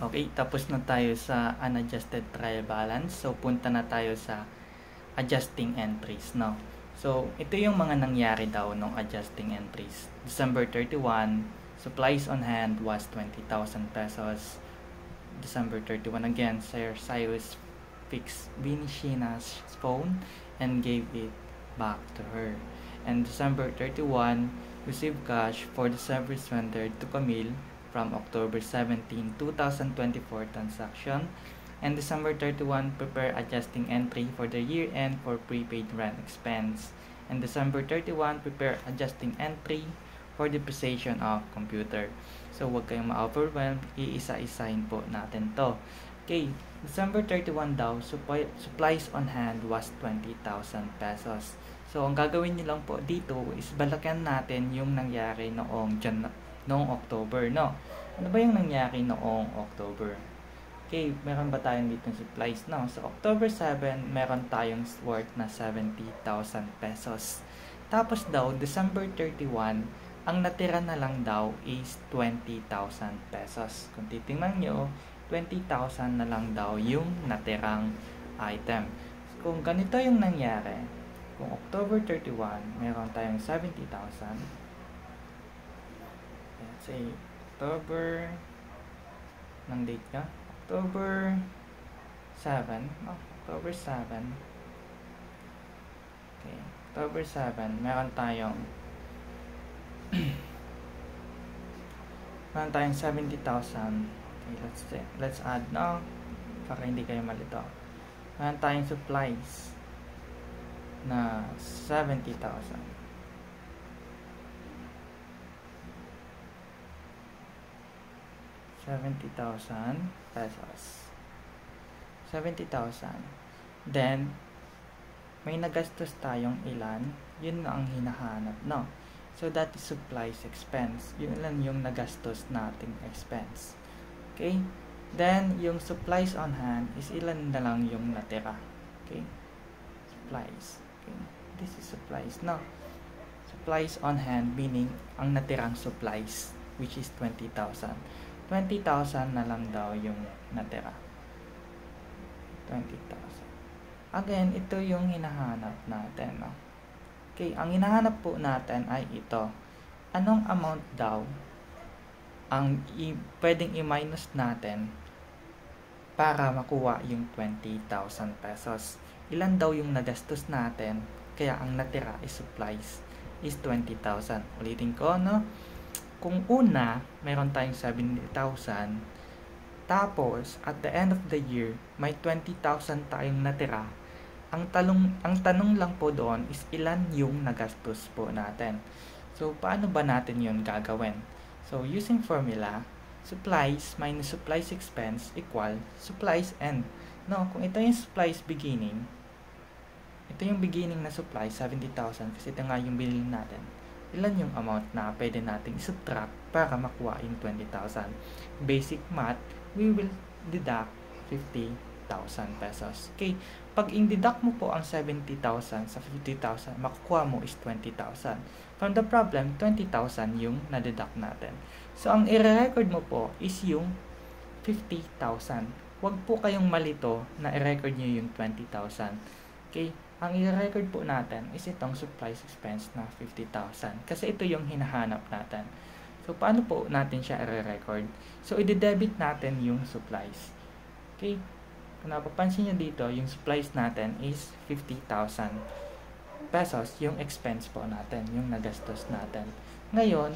Okay, tapos na tayo sa unadjusted trial balance. So, punta na tayo sa adjusting entries, no? So, ito yung mga nangyari daw ng adjusting entries. December 31, supplies on hand was 20,000 pesos. December 31 again, Sir Cyrus fixed Vinicia's phone and gave it back to her. And December 31, received cash for the service rendered to Camille from October 17, 2024 transaction. And December 31, prepare adjusting entry for the year-end for prepaid rent expense. And December 31, prepare adjusting entry for depreciation of computer. So, huwag kayong ma-overwhelm. Iisa-isahin po natin to. Okay, December 31 daw, supplies on hand was 20,000 pesos. So, ang gagawin nyo lang po dito is balakan natin yung nangyari noong October, no? Ano ba yung nangyari noong October? Okay, meron ba tayong dito supplies, no? So, October 7, meron tayong worth na 70,000 pesos. Tapos daw, December 31, ang natira na lang daw is 20,000 pesos. Kung titingnan nyo, 20,000 na lang daw yung natirang item. So, kung ganito yung nangyari, kung October 31, meron tayong 70,000. Let's say, October, ng date ka? October 7. Oh, October 7. Okay, October 7, meron tayong 70,000. Okay, let's add now para hindi kayo malito. Meron tayong supplies na 70,000. 70,000 pesos. 70,000. Then, may nagastos tayong ilan, yun na ang hinahanap, no? So, that is supplies expense. Yun lang yung nagastos nating expense. Okay? Then, yung supplies on hand is ilan na lang yung natira. Okay? Supplies. Okay? This is supplies, no? Supplies on hand, meaning ang natirang supplies, which is 20,000. 20,000 na lang daw yung natira. 20,000. Again, ito yung hinahanap natin, no? Okay, ang hinahanap po natin ay ito. Anong amount daw ang pwedeng i-minus natin para makuha yung 20,000 pesos? Ilan daw yung nagastos natin, kaya ang natira is supplies is 20,000. Ulitin ko, no? Kung una, meron tayong 70,000, tapos, at the end of the year, may 20,000 tayong natira, ang tanong lang po doon is ilan yung nagastos po natin. So, paano ba natin yun gagawin? So, using formula, supplies minus supplies expense equal supplies end. No, kung ito yung supplies beginning, ito yung beginning na supply, 70,000, kasi ito nga yung binili natin. Ilan yung amount na pwede nating subtract para makuha yung 20,000? Basic math, we will deduct 50,000 pesos. Okay, pag in-deduct mo po ang 70,000 sa 50,000, makukuha mo is 20,000. From the problem, 20,000 yung na-deduct natin. So, ang i-record mo po is yung 50,000. Huwag po kayong malito na i-record nyo yung 20,000. Okay, ang i-record po natin is itong supplies expense na 50,000. Kasi ito yung hinahanap natin. So, paano po natin siya i-record? So, i-debit natin yung supplies. Okay, kung napapansin nyo dito, yung supplies natin is 50,000 pesos yung expense po natin, yung nagastos natin. Ngayon,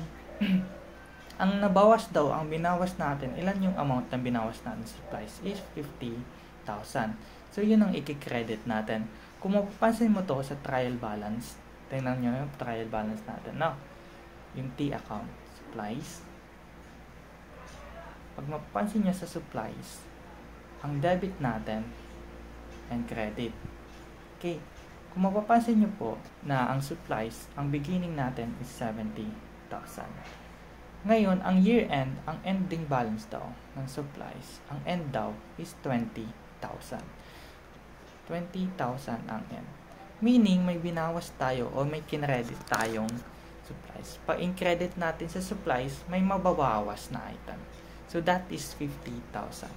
ang nabawas daw, ang binawas natin, ilan yung amount na binawas natin supplies is 50,000. So, yun ang i-credit natin. Kung mapapansin mo to sa trial balance, tingnan nyo yung trial balance natin, no? Yung T account, supplies. Pag mapapansin nyo sa supplies, ang debit natin and credit. Okay, kung mapapansin nyo po na ang supplies, ang beginning natin is 70,000. Ngayon, ang year-end, ang ending balance daw ng supplies, ang end daw is 20,000. 20,000 ang end. Meaning, may binawas tayo o may kinredit tayong supplies. Pag in-credit natin sa supplies, may mababawas na item. So that is 50,000.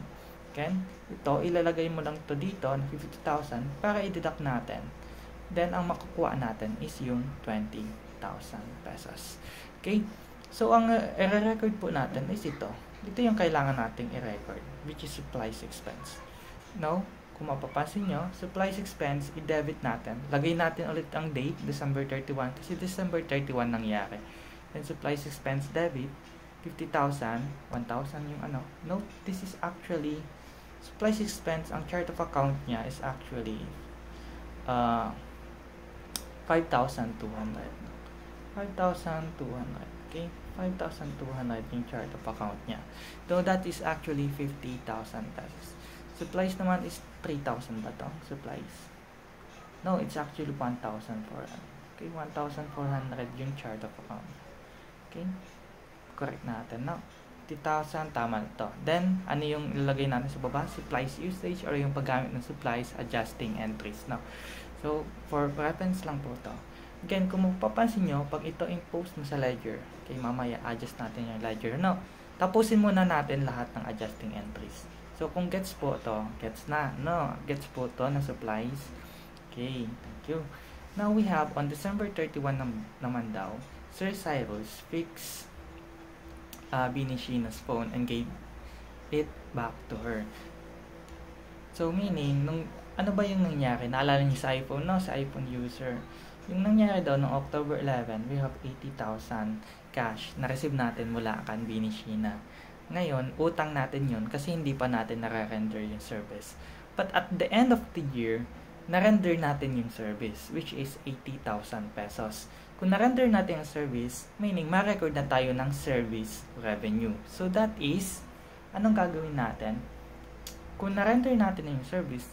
Okay? Ito, ilalagay mo lang to dito na 50,000 para i-deduct natin. Then, ang makukuha natin is yung 20,000 pesos. Okay? So, ang i-record po natin is ito. Ito yung kailangan nating i-record, which is supplies expense. Now, kung mapapansin nyo, supplies expense, i-debit natin. Lagay natin ulit ang date, December 31, kasi December 31 nangyari. Then, supplies expense debit, 50,000, 1,000 yung ano. No, this is actually, supplies expense, ang chart of account niya is actually 5,200. 5,200. Okay? 5,200 yung chart of account niya. Though that is actually 50,000 pesos. Supplies naman is 3,000 ba to? Supplies. No, it's actually 1,400. Okay, 1,400 yung chart of account. Okay? Correct natin, no? 50,000, tama na to. Then, ano yung ilalagay natin sa baba? Supplies usage or yung paggamit ng supplies, adjusting entries, no? So, for reference lang po to. Again, kung mapapansin nyo, pag ito impose mo sa ledger, okay, mamaya adjust natin yung ledger, no? Tapusin muna natin lahat ng adjusting entries. So, kung gets po to, gets na, no? Gets po to na supplies. Okay, thank you. Now, we have, on December 31 naman daw, Sir Cyrus fixed Binishina's phone and gave it back to her. So, meaning, ano ba yung nangyari? Naalala niyo sa iPhone, no? Sa iPhone user. Yung nangyari daw, noong October 11, we have 80,000 cash na receive natin mula kan Binishina. Ngayon, utang natin yun kasi hindi pa natin nare-render yung service. But at the end of the year, na-render natin yung service, which is 80,000 pesos. Kung na-render natin yung service, meaning ma-record na tayo ng service revenue. So that is, anong gagawin natin? Kung na-render natin yung service,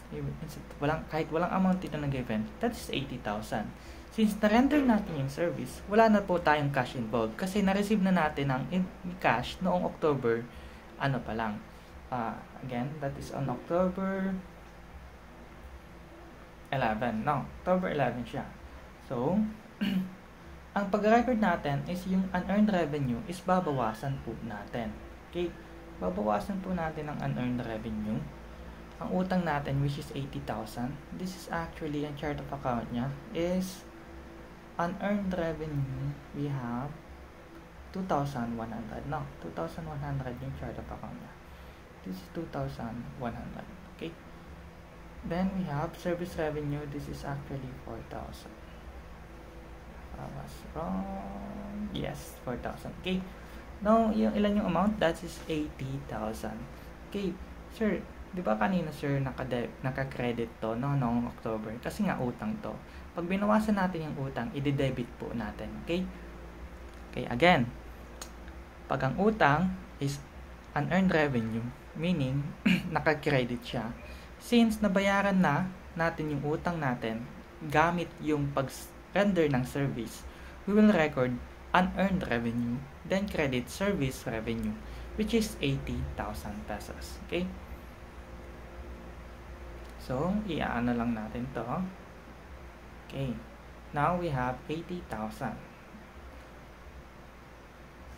kahit walang amount dito na given, that is 80,000. Since na-render natin yung service, wala na po tayong cash involved kasi na-receive na natin ang cash noong October, ano pa lang. Again, that is on October 11. No, October 11 siya. So, ang pag-record natin is yung unearned revenue is babawasan po natin. Okay? Babawasan po natin ang unearned revenue. Ang utang natin, which is 80,000, this is actually, ang chart of account niya, is unearned revenue, we have 2,100. No, 2,100 yung chart of account niya. This is 2,100. Okay? Then, we have service revenue, this is actually 4,000. I was wrong. Yes, 4,000. Okay? Now, yung ilan yung amount? That is 80,000. Okay, sir, di ba kanina sir naka-credit to noong October? Kasi nga utang to. Pag binawasan natin yung utang, i-debit po natin. Okay? Okay, again. Pag ang utang is unearned revenue, meaning naka-credit siya. Since nabayaran na natin yung utang natin, gamit yung pag-render ng service, we will record unearned revenue, then credit service revenue, which is 80,000 pesos. Okay? So, i-ano lang natin to. Okay. Now, we have 80,000.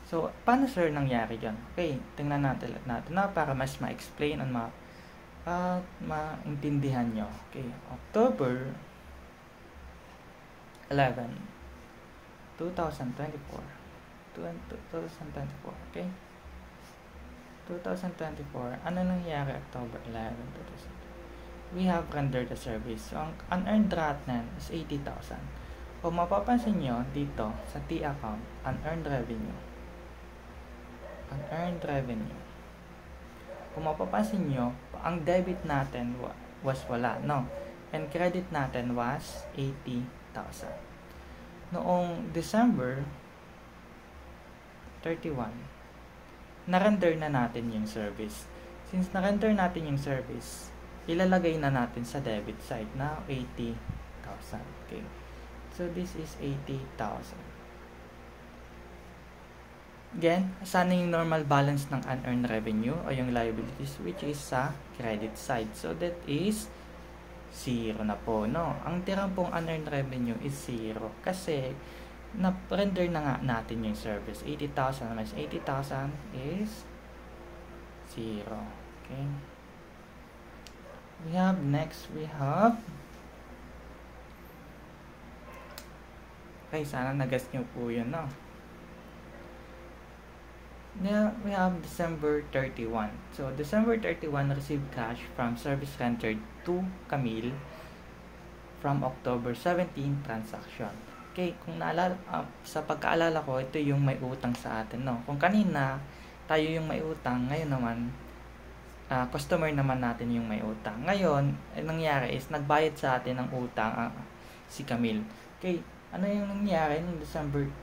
So, paano sir nangyari yun? Okay, tingnan natin na para mas ma-explain and maintindihan nyo. Okay, October 11, 2024. 2024, okay? 2024, ano nangyari October 11, 2024? We have rendered the service. So, ang unearned natin is 80,000. Kung mapapansin nyo dito sa T account, unearned revenue. Unearned revenue. Kung mapapansin nyo, ang debit natin was wala, no? And credit natin was 80,000. Noong December 31, na-render na natin yung service. Since na-render natin yung service, ilalagay na natin sa debit side na 80,000. Okay. So, this is 80,000. Again, sana yung normal balance ng unearned revenue o yung liabilities which is sa credit side. So, that is 0 na po, no? Ang tirang pong unearned revenue is 0 kasi na-render na nga natin yung service. 80,000 minus 80,000 is 0. Okay. We have okay, sana nag-guess nyo po yun, no? Now, we have December 31. So, December 31 received cash from service rendered to Camille from October 17 transaction. Okay, kung naalala, sa pagkaalala ko, ito yung may utang sa atin, no? Kung kanina, tayo yung may utang, ngayon naman, customer naman natin yung may utang. Ngayon, nangyari is, nagbayad sa atin ng utang si Camille. Okay, ano yung nangyari noong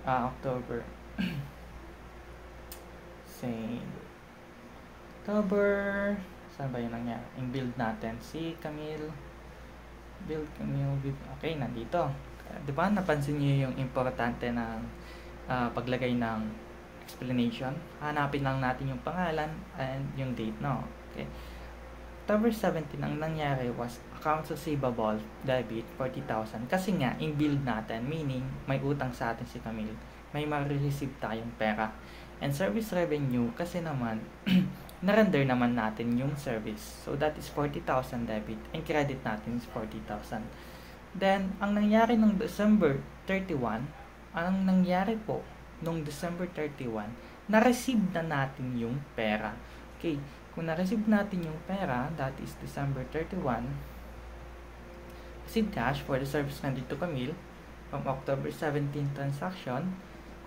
October? Say, October, saan ba yung nangyari? Yung build natin, si Camille, okay, nandito. Diba, napansin niyo yung importante ng paglagay ng explanation? Hanapin lang natin yung pangalan and yung date, no? Okay. October 17, ang nangyari was accounts receivable debit 40,000. Kasi nga, in build natin, meaning may utang sa atin si Camille, may ma-receive tayong pera. And service revenue, kasi naman, na-render naman natin yung service. So, that is 40,000 debit and credit natin is 40,000. Then, ang nangyari nung December 31, ang nangyari po nung December 31, na-receive na natin yung pera. Okay, kung na-receive natin yung pera, that is December 31, receive cash for the service rendered to Camille from October 17 transaction.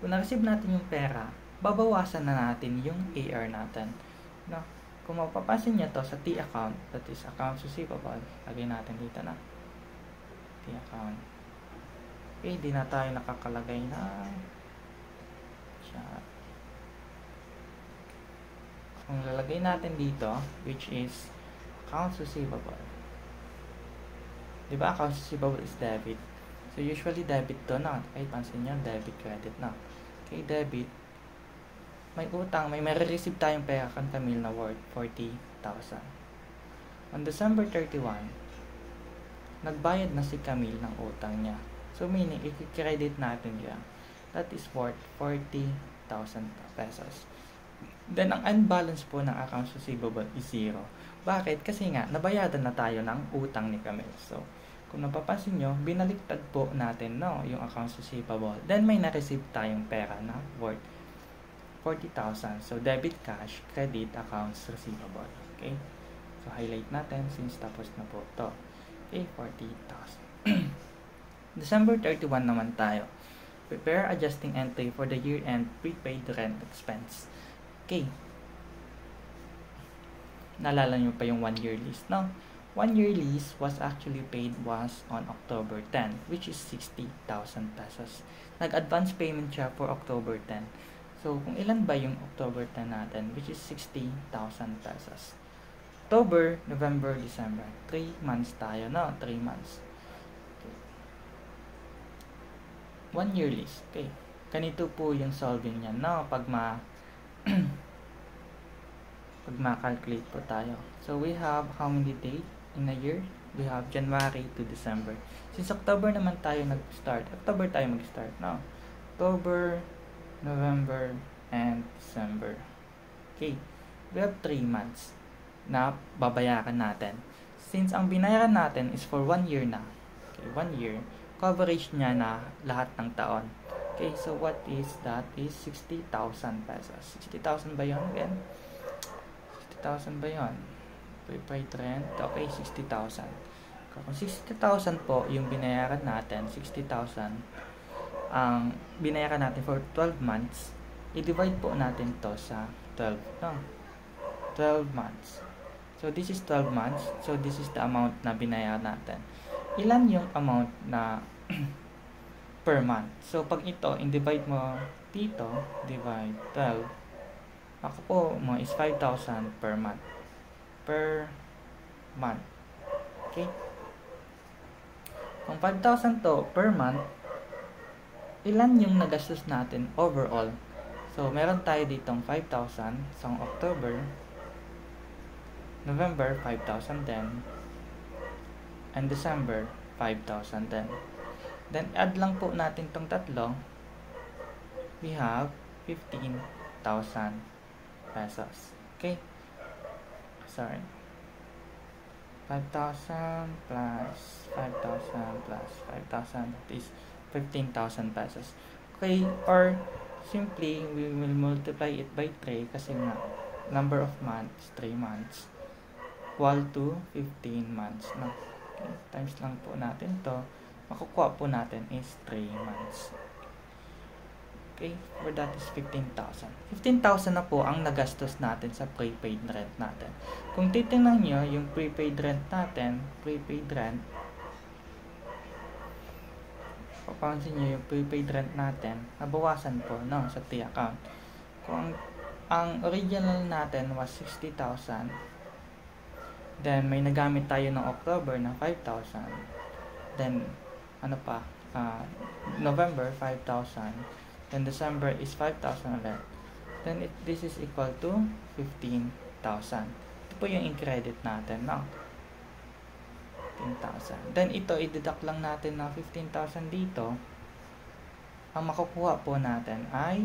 Kung na-receive natin yung pera, babawasan na natin yung AR natin. No? Kung mapapansin nyo to sa T account, that is accounts receivable, lagay natin dito na T account. Okay, di na tayo nakakalagay na chat. Kung lalagay natin dito, which is accounts receivable. Diba, accounts receivable is debit. So, usually debit to na. Okay, pansin nyo, debit, credit na. Okay, debit. May utang, may receive tayong pera kan Camille na worth 40,000. On December 31, nagbayad na si Camille ng utang niya. So, meaning, i-credit natin yan. That is worth 40,000 pesos. Then, ang unbalance po ng accounts receivable is 0. Bakit? Kasi nga, nabayadan na tayo ng utang ni Camille. So, kung napapansin nyo, binaliktad po natin, no, yung accounts receivable. Then, may na-receive tayong pera na worth 40,000. So, debit cash, credit, accounts receivable. Okay? So, highlight natin since tapos na po to. Okay, 40,000. December 31 naman tayo. Prepare adjusting entry for the year-end prepaid rent expense. Okay. Naalala nyo pa yung 1-year lease, no? 1-year lease was actually paid was on October 10, which is 60,000 pesos. Nag-advance payment siya for October 10. So, kung ilan ba yung October 10 natin, which is 60,000 pesos. October, November, December. 3 months tayo, no? 3 months. Okay. 1-year lease. Okay. Ganito po yung solving niya, no? Pag ma-calculate po tayo. So, we have how many days in a year? We have January to December. Since October naman tayo nag-start, October tayo mag-start, no? October, November, and December. Okay. We have 3 months na babayaran natin. Since ang binayaran natin is for 1 year na. Okay, 1 year. Coverage niya na lahat ng taon. Okay, so what is that? Is 60,000 pesos. 60,000 ba yun again? 60,000 ba yun? Prepaid rent. Okay, 60,000. Kung 60,000 po yung binayaran natin, 60,000 ang binayaran natin for 12 months, i-divide po natin to sa 12, no? 12 months. So, this is 12 months. So, this is the amount na binayaran natin. Ilan yung amount na per month? So, pag ito, in-divide mo dito, divide 12. Ako po mo is 5,000 per month. Per month. Okay? Kung 5,000 to per month, ilan yung nagastos natin overall? So, meron tayo ditong 5,000 sa October, November, 5,000 din, and December, 5,000 din. Then, add lang po natin tong tatlo. We have 15,000 pesos. Okay? sorry, 5,000 plus 5,000 plus 5,000, that is 15,000 pesos. Okay, or simply we will multiply it by 3 kasi nga number of months, 3 months, equal to 15 months. No? Okay, times lang po natin to, makukuha po natin is 3 months. Okay, for that is 15,000. 15,000 na po ang nagastos natin sa prepaid rent natin. Kung titingnan nyo, yung prepaid rent natin, prepaid rent, papansin nyo yung prepaid rent natin, nabawasan po, no, sa T account. Kung ang original natin was 60,000, then may nagamit tayo ng October na 5,000, then ano pa, November 5,000, then December is 5,000 ulit, then this is equal to 15,000. Ito po yung in-credit natin, no? 15,000. Then ito, i-deduct lang natin na 15,000 dito. Ang makukuha po natin ay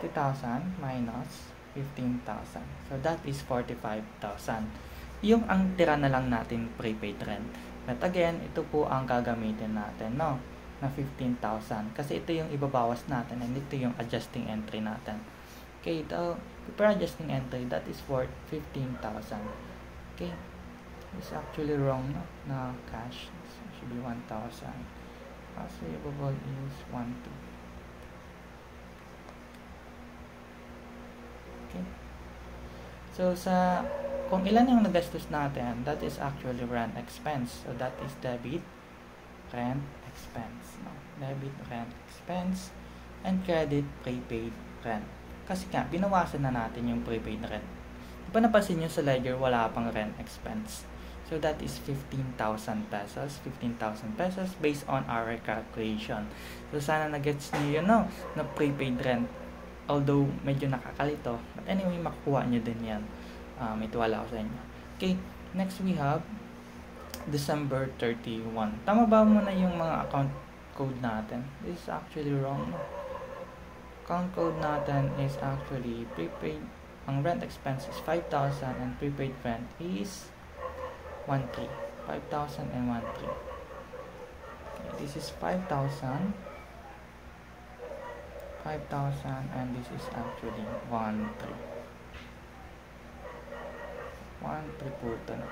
60,000 minus 15,000. So that is 45,000. Yung ang tira na lang natin prepaid rent. But again, ito po ang gagamitin natin, no? Na 15,000. Kasi ito yung ibabawas natin and ito yung adjusting entry natin. Okay, the per adjusting entry, that is worth 15,000. Okay, it's actually wrong, no? Na cash. So it should be 1,000. Receivable is 1,2. Okay. So kung ilan yung nagastos natin, that is actually rent expense. So that is debit, rent, expense, no? Debit, rent, expense, and credit, prepaid, rent. Kasi nga, binawasan na natin yung prepaid rent. Di ba napansin nyo sa ledger, wala pang rent expense. So that is 15,000 pesos. 15,000 pesos based on our calculation. So sana nag-gets nyo yun, no? Na prepaid rent. Although, medyo nakakalito. But anyway, makukuha nyo din yan. Ito wala ko sa inyo. Okay, next we have December 31. Tama ba muna yung mga account code natin? This is actually wrong. Account code natin is actually prepaid. Ang rent expense is 5,000 and prepaid rent is 1,300. 5,000 and 1,300. Okay, this is 5,000. 5,000 and this is actually 1,300. 1,300 po ito na.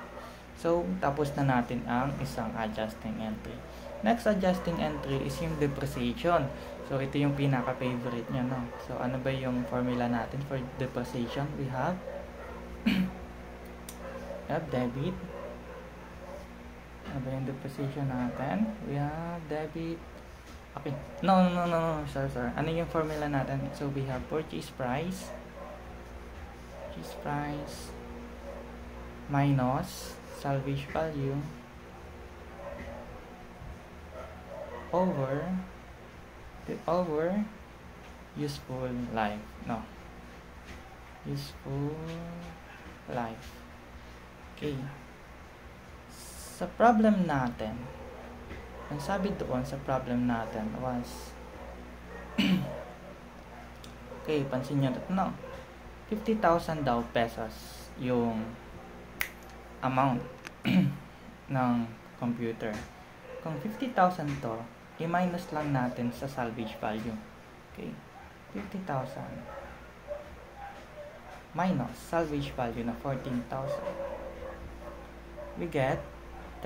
So, tapos na natin ang isang adjusting entry. Next adjusting entry is yung depreciation. So, ito yung pinaka-favorite niya, no? So, ano ba yung formula natin for depreciation? We have debit. Ano ba yung depreciation natin? We have debit. Okay. No. Sorry. Ano yung formula natin? So, we have purchase price. Purchase price minus salvage value over useful life. No. Useful life. Okay. Sa problem natin, ang sabi doon sa problem natin was okay, pansin nyo ito, no? 50,000 daw pesos yung amount ng computer. Kung 50,000 to, i-minus lang natin sa salvage value. Okay, 50,000 minus salvage value na 14,000. We get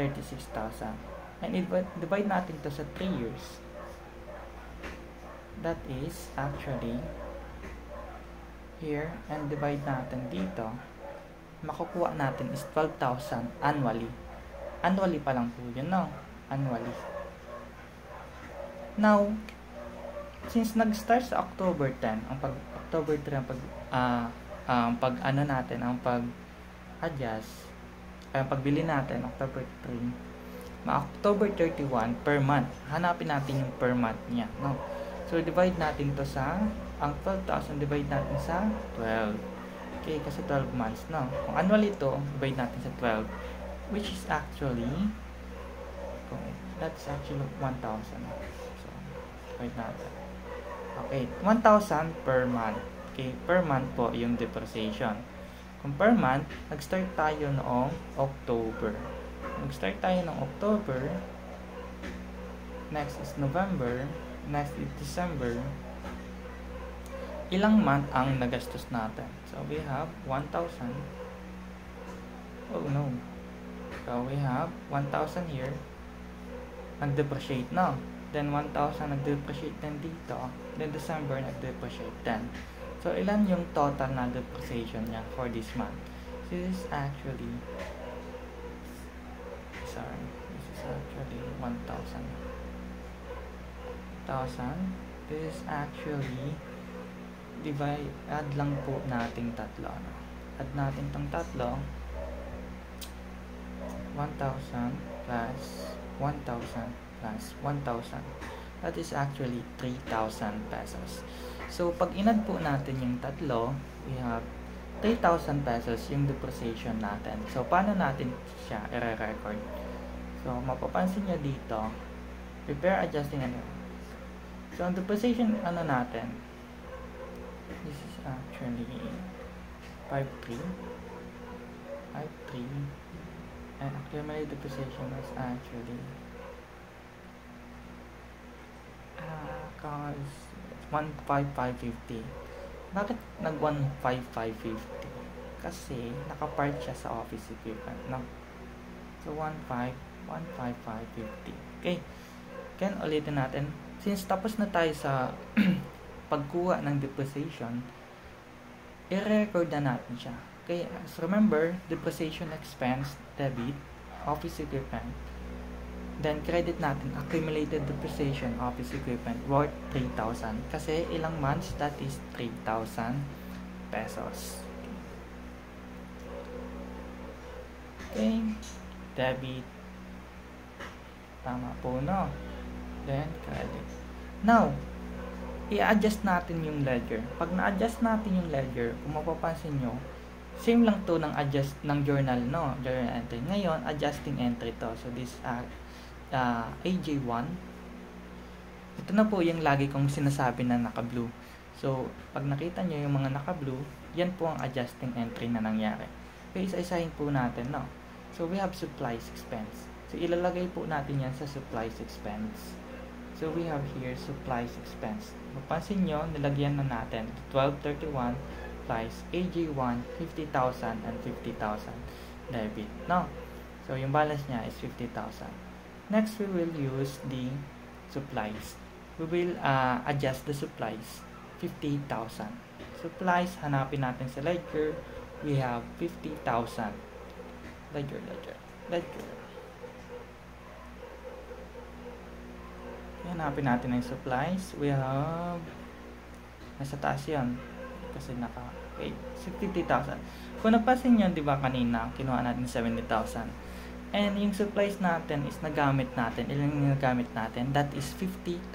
36,000. And divide natin to sa 3 years. That is actually here, and divide natin dito, makukuha natin is 12,000 annually. Annually pa lang po yun, no? Annually. Now, since nag-start sa October 10, October 3 ang pag-adjust, pagbili natin, October 3, October 31 per month. Hanapin natin yung per month niya, no? So, divide natin to sa, ang 12,000 divide natin sa 12. Okay, kasi 12 months, no? Kung annual ito, divide natin sa 12, which is actually, that's actually 1,000. So, divide natin. Okay, 1,000 per month. Okay, per month po yung depreciation. Kung per month, nag-start tayo noong October. Next is November, next is December. Ilang month ang nagastos natin? So we have 1,000. Oh no. So we have 1,000 here. Nag-depreciate na. Then 1,000 nag-depreciate din dito. Then December nag-depreciate din. So ilan yung total na depreciation niya for this month? This is actually 1,000. This is actually add lang po nating tatlo. Add natin tong tatlo. 1,000 plus 1,000 plus 1,000. That is actually 3,000 pesos. So, pag inad po natin yung tatlo, we have 3,000 pesos yung depreciation natin. So, paano natin siya i-record? So, mapapansin nyo dito, prepare adjusting So, ang depreciation natin, this is actually 5,3. And accumulated depreciation is actually cause 15550. Bakit nag 15550? Kasi nakapart siya sa office equipment, no? So 15550. Okay. Then ulitin natin. Since tapos na tayo sa pagkuha ng depreciation, i-record na natin siya. Okay, so remember, depreciation expense, debit, office equipment. Then, credit natin, accumulated depreciation, office equipment, worth 3,000. Kasi, ilang months, that is 3,000 pesos. Okay, debit. Tama po, no? Then, credit. Now, i-adjust natin yung ledger. Pag na-adjust natin yung ledger, kung mapapansin nyo, same lang to ng adjust ng journal, no? Journal entry. Ngayon, adjusting entry to. So, this AJ1. Ito na po yung lagi kong sinasabi na naka-blue. So, pag nakita nyo yung mga naka-blue, yan po ang adjusting entry na nangyari. Okay, isa-isahin po natin, no? So, we have supplies expense. So, ilalagay po natin yan sa supplies expense. So, we have here supplies expense. Mapansin nyo, nilagyan na natin 1231 plus AJ1, 50,000 and 50,000 debit, no? So, yung balance niya is 50,000. Next, we will use the supplies. We will adjust the supplies, 50,000. Supplies, hanapin natin sa ledger. We have 50,000. Ledger. Hanapin natin ang supplies. We have, nasa taas yan. Kasi okay, 50,000. Kung napasin nyo, di ba kanina, kinuha natin 70,000. And yung supplies natin is nagamit natin. Ilan yung nagamit natin? That is 50,000.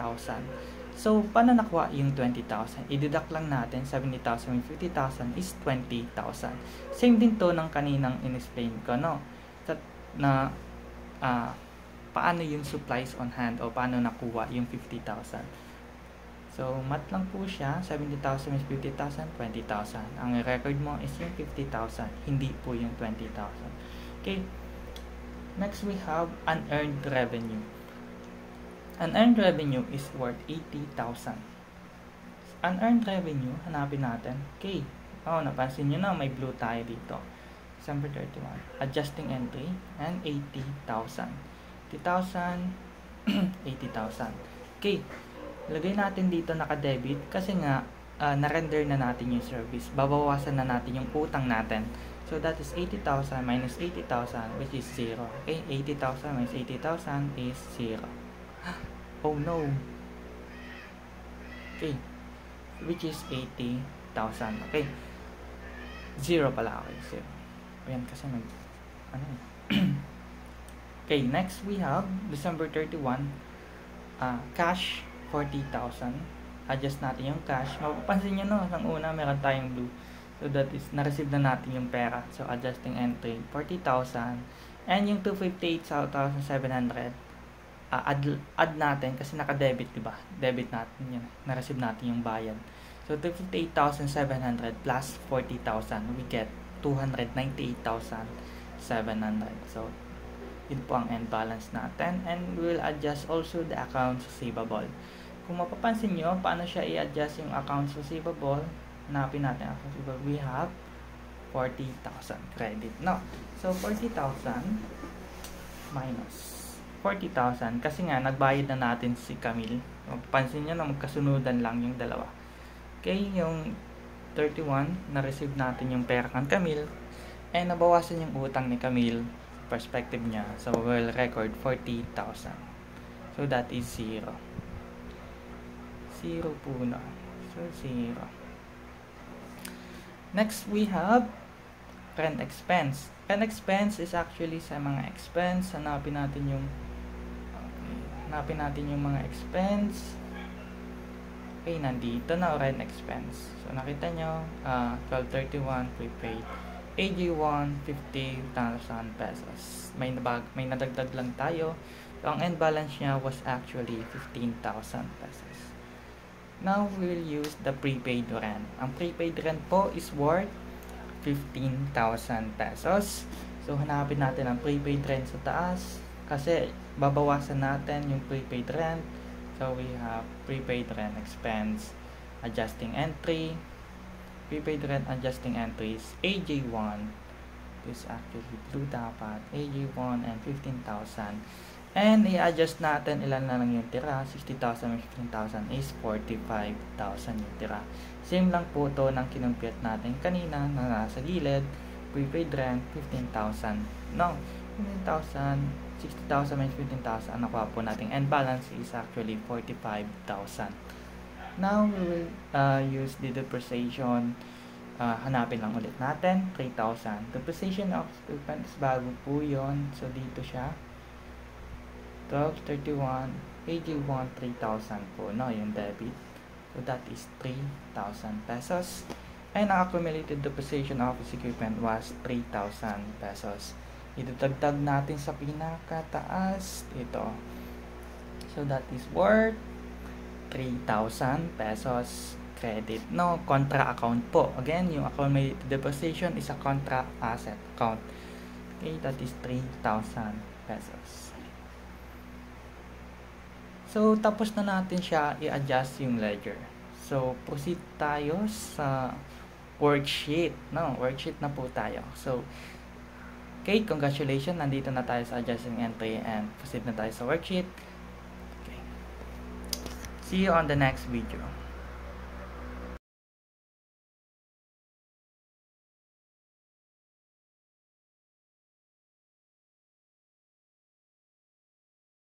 So, paano nakuha yung 20,000? I-deduct lang natin 70,000 and 50,000 is 20,000. Same din to ng kaninang in-explain ko, no? Paano yung supplies on hand o paano nakuha yung 50,000. So, mat lang po siya. 70,000 is 50,000, 20,000. Ang record mo is yung 50,000, hindi po yung 20,000. Okay. Next, we have unearned revenue. Unearned revenue is worth 80,000. Unearned revenue, hanapin natin. Okay. Napansin nyo na, may blue tayo dito. December 31. Adjusting entry and 80,000. 80,000, 80,000. Okay. Lagay natin dito naka-debit kasi nga na-render na natin yung service. Babawasan na natin yung utang natin. So, that is 80,000 minus 80,000 which is 0. Okay, 80,000 minus 80,000 is 0. Oh no. Okay, which is 80,000. Okay, 0 pala. Okay, 0. Ayan kasi Okay, next we have December 31. Cash, 40,000. Adjust natin yung cash. Mapapansin nyo, no, ng una meron tayong blue. So, that is, na-receive na natin yung pera. So, adjusting entry, 40,000. And yung 258,700, add natin kasi naka-debit, diba? Debit natin yun. Na-receive natin yung bayad. So, 258,700 plus 40,000, we get 298,700. So, yun po ang end balance natin. And we'll adjust also the accounts receivable. Kung mapapansin nyo, paano siya i-adjust yung accounts receivable? Hanapin natin ang accounts receivable. We have 40,000 credit. No. So, 40,000 minus 40,000. Kasi nga, nagbayad na natin si Camille. Mapapansin nyo na magkasunudan lang yung dalawa. Okay, yung 31, na-receive natin yung pera kan Camille. And nabawasan yung utang ni Camille, perspective niya. So, we'll record 40,000. So, that is 0. 0 po na. So, 0. Next, we have rent expense. Rent expense is actually sa mga expense. Hanapin natin yung mga expense. Okay, nandito na rent expense. So, nakita nyo, 1231 prepaid. AG1, 50,000 pesos. May nadagdag lang tayo. So, ang end balance niya was actually 15,000 pesos. Now, we will use the prepaid rent. Ang prepaid rent po is worth 15,000 pesos. So, hanapin natin ang prepaid rent sa taas. Kasi, babawasan natin yung prepaid rent. So, we have prepaid rent expense, adjusting entry, prepaid rent adjusting entries, AJ1, this actually blue dapat, AJ1 and 15,000. And i-adjust natin ilan na lang yung tira, 60,000 and 15,000 is 45,000 yung tira. Same lang po to ng kinumpute natin kanina na nasa gilid, prepaid rent, 15,000. No, 15,000, 60,000 minus 15,000, ang nakuha po natin end balance is actually 45,000. Now, we will use the depreciation. Hanapin lang ulit natin, 3,000. Depreciation of equipment is bago po yun. So, dito siya. 1231, AG1, 3,000 po, no, yung debit. So, that is 3,000 pesos. And ang accumulated depreciation of this equipment was 3,000 pesos. Idadagdag natin sa pinakataas ito. So, that is worth 3,000 pesos credit. No, contra account po. Again, yung accumulated depreciation is a contra asset account. Okay, that is 3,000 pesos. So, tapos na natin siya i-adjust yung ledger. So, proceed tayo sa worksheet. No, worksheet na po tayo. So, okay, congratulations. Nandito na tayo sa adjusting entry and proceed na tayo sa worksheet. Okay. See you on the next video.